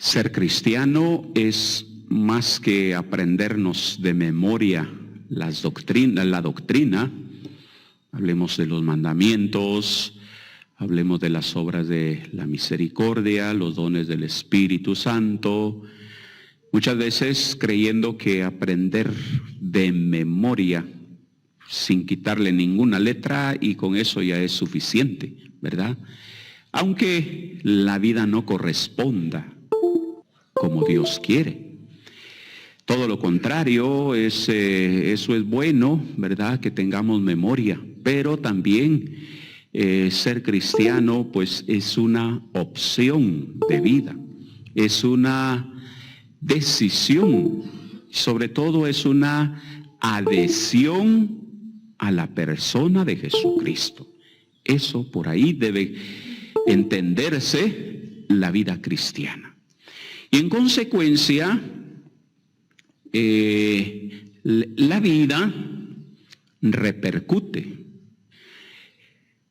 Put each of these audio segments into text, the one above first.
Ser cristiano es más que aprendernos de memoria la doctrina. Hablemos de los mandamientos, hablemos de las obras de la misericordia, los dones del Espíritu Santo. Muchas veces creyendo que aprender de memoria sin quitarle ninguna letra y con eso ya es suficiente, ¿verdad? Aunque la vida no corresponda como Dios quiere. Todo lo contrario, eso es bueno, ¿verdad? Que tengamos memoria, pero también ser cristiano pues es una opción de vida, es una decisión, sobre todo es una adhesión a la persona de Jesucristo. Eso por ahí debe entenderse la vida cristiana. Y en consecuencia, la vida repercute.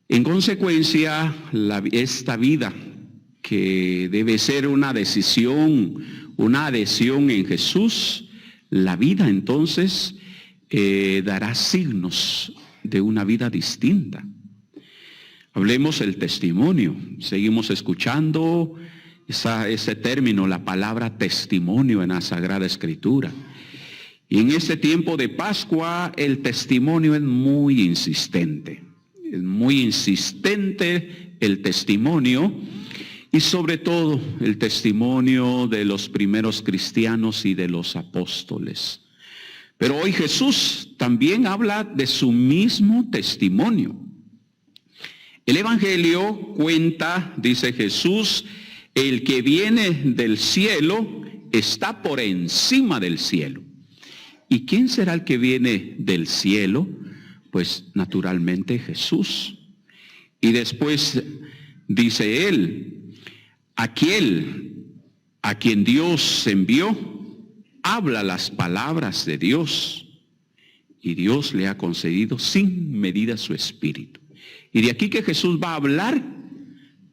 En consecuencia, esta vida que debe ser una decisión, una adhesión en Jesús, la vida entonces dará signos de una vida distinta. Hablemos el testimonio. Seguimos escuchando ese término, la palabra testimonio en la Sagrada Escritura. Y en este tiempo de Pascua el testimonio es muy insistente. Es muy insistente el testimonio y sobre todo el testimonio de los primeros cristianos y de los apóstoles. Pero hoy Jesús también habla de su mismo testimonio. El Evangelio cuenta, dice Jesús, el que viene del cielo está por encima del cielo. ¿Y quién será el que viene del cielo? Pues naturalmente Jesús. Y después dice él, aquel a quien Dios envió, habla las palabras de Dios. Y Dios le ha concedido sin medida su espíritu. Y de aquí que Jesús va a hablar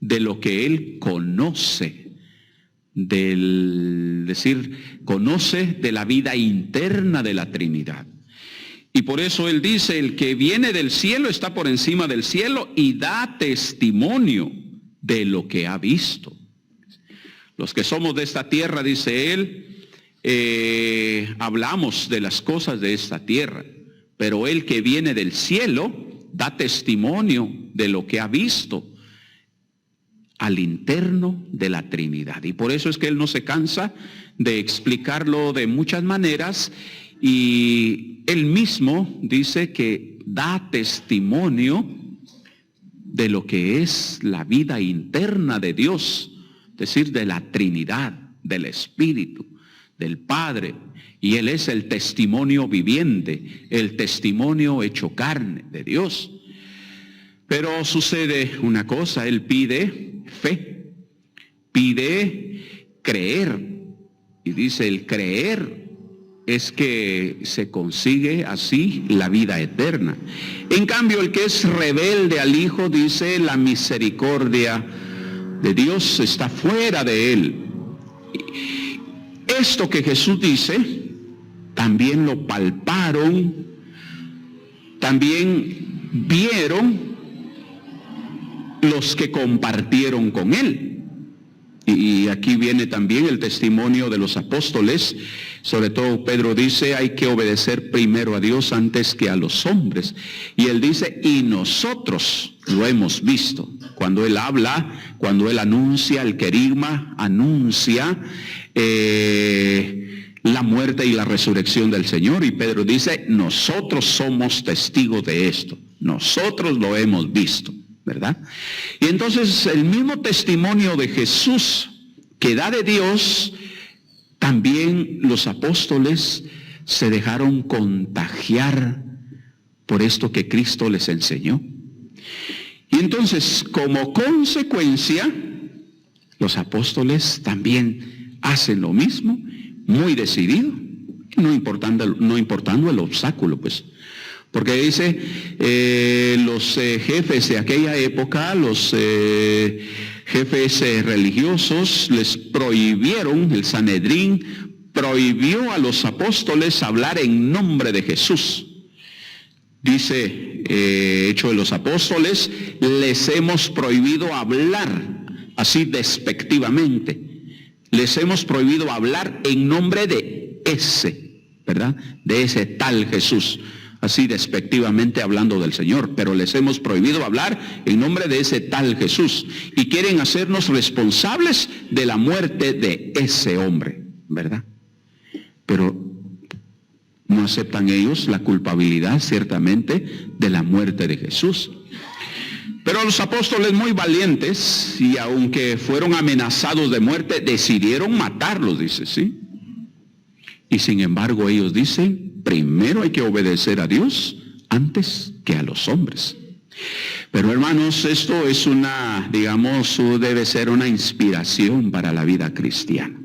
de lo que él conoce, conoce de la vida interna de la Trinidad. Y por eso él dice, el que viene del cielo está por encima del cielo y da testimonio de lo que ha visto. Los que somos de esta tierra, dice él, hablamos de las cosas de esta tierra, pero el que viene del cielo da testimonio de lo que ha visto al interno de la Trinidad. Y por eso es que él no se cansa de explicarlo de muchas maneras, y él mismo dice que da testimonio de lo que es la vida interna de Dios, es decir, de la Trinidad, del Espíritu, del Padre. Y él es el testimonio viviente, el testimonio hecho carne de Dios. Pero sucede una cosa, él pide fe, pide creer. Y dice, el creer es que se consigue así la vida eterna. En cambio, el que es rebelde al Hijo, dice, la misericordia de Dios está fuera de él. Esto que Jesús dice, también lo palparon, también vieron los que compartieron con él. Y aquí viene también el testimonio de los apóstoles. Sobre todo Pedro dice, hay que obedecer primero a Dios antes que a los hombres. Y él dice, y nosotros lo hemos visto. Cuando él habla, cuando él anuncia, el querigma anuncia la muerte y la resurrección del Señor. Y Pedro dice, nosotros somos testigos de esto. Nosotros lo hemos visto, ¿verdad? Y entonces el mismo testimonio de Jesús que da de Dios, también los apóstoles se dejaron contagiar por esto que Cristo les enseñó. Y entonces, como consecuencia, los apóstoles también hacen lo mismo, muy decidido, no importando el obstáculo, pues. Porque dice, los jefes de aquella época, los jefes religiosos les prohibieron, el Sanedrín prohibió a los apóstoles hablar en nombre de Jesús. Dice Hechos de los Apóstoles, les hemos prohibido hablar así despectivamente. Les hemos prohibido hablar en nombre de ese, ¿verdad? De ese tal Jesús. Así despectivamente hablando del Señor. Pero les hemos prohibido hablar en nombre de ese tal Jesús. Y quieren hacernos responsables de la muerte de ese hombre, ¿verdad? Pero no aceptan ellos la culpabilidad, ciertamente, de la muerte de Jesús. Pero los apóstoles, muy valientes, y aunque fueron amenazados de muerte, decidieron matarlos, dice, ¿sí? Y sin embargo ellos dicen, primero hay que obedecer a Dios antes que a los hombres. Pero hermanos, esto es debe ser una inspiración para la vida cristiana.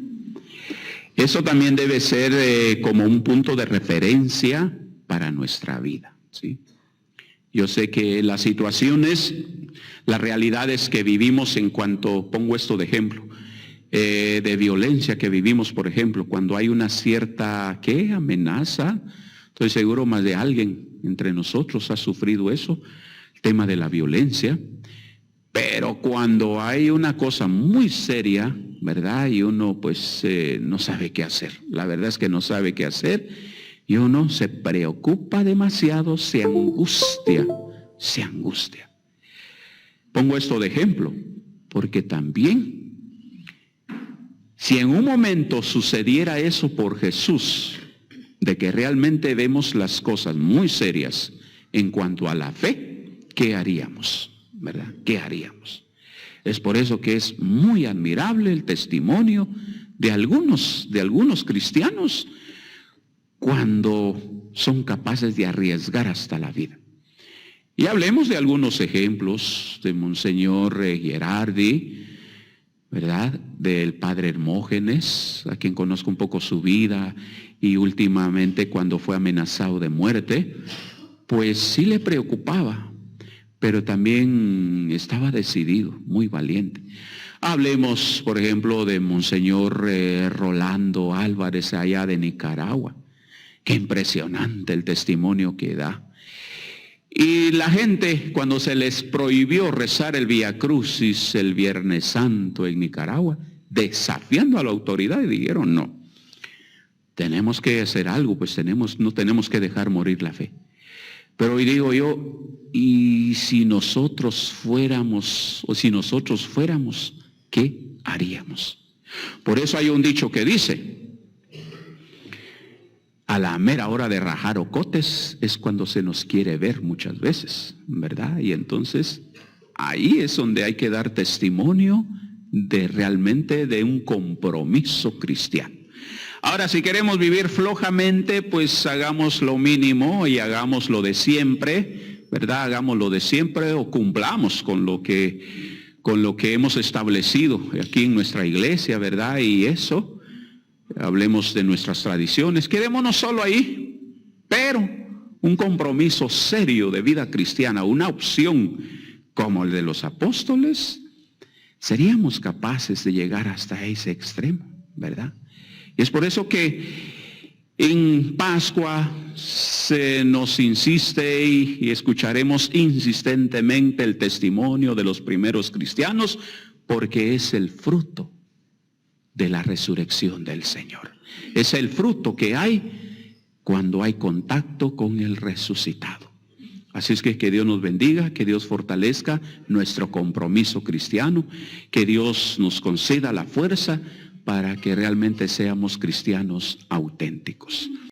Eso también debe ser como un punto de referencia para nuestra vida, ¿sí? Yo sé que las situaciones, las realidades que vivimos en cuanto, pongo esto de ejemplo, de violencia que vivimos, por ejemplo, cuando hay una cierta, amenaza, estoy seguro más de alguien entre nosotros ha sufrido eso, el tema de la violencia. Pero cuando hay una cosa muy seria, ¿verdad? Y uno pues no sabe qué hacer. La verdad es que no sabe qué hacer. Y uno se preocupa demasiado, se angustia. Pongo esto de ejemplo, porque también, si en un momento sucediera eso por Jesús, de que realmente vemos las cosas muy serias en cuanto a la fe, ¿qué haríamos? ¿Verdad? ¿Qué haríamos? Es por eso que es muy admirable el testimonio de algunos cristianos cuando son capaces de arriesgar hasta la vida. Y hablemos de algunos ejemplos de Monseñor Gerardi, ¿verdad? Del padre Hermógenes, a quien conozco un poco su vida, y últimamente cuando fue amenazado de muerte, pues sí le preocupaba, pero también estaba decidido, muy valiente. Hablemos, por ejemplo, de Monseñor Rolando Álvarez, allá de Nicaragua. Qué impresionante el testimonio que da. Y la gente, cuando se les prohibió rezar el Vía Crucis el Viernes Santo en Nicaragua, desafiando a la autoridad, y dijeron, no, tenemos que hacer algo, pues no tenemos que dejar morir la fe. Pero hoy digo yo, ¿y si nosotros fuéramos, qué haríamos? Por eso hay un dicho que dice, a la mera hora de rajar ocotes es cuando se nos quiere ver muchas veces, ¿verdad? Y entonces ahí es donde hay que dar testimonio realmente de un compromiso cristiano. Ahora, si queremos vivir flojamente, pues hagamos lo mínimo y hagamos lo de siempre, ¿verdad? Hagamos lo de siempre o cumplamos con lo que hemos establecido aquí en nuestra iglesia, ¿verdad? Y eso, hablemos de nuestras tradiciones, quedémonos solo ahí, pero un compromiso serio de vida cristiana, una opción como el de los apóstoles, seríamos capaces de llegar hasta ese extremo, ¿verdad? Y es por eso que en Pascua se nos insiste y escucharemos insistentemente el testimonio de los primeros cristianos, porque es el fruto de la resurrección del Señor. Es el fruto que hay cuando hay contacto con el resucitado. Así es que Dios nos bendiga, que Dios fortalezca nuestro compromiso cristiano, que Dios nos conceda la fuerza para que realmente seamos cristianos auténticos.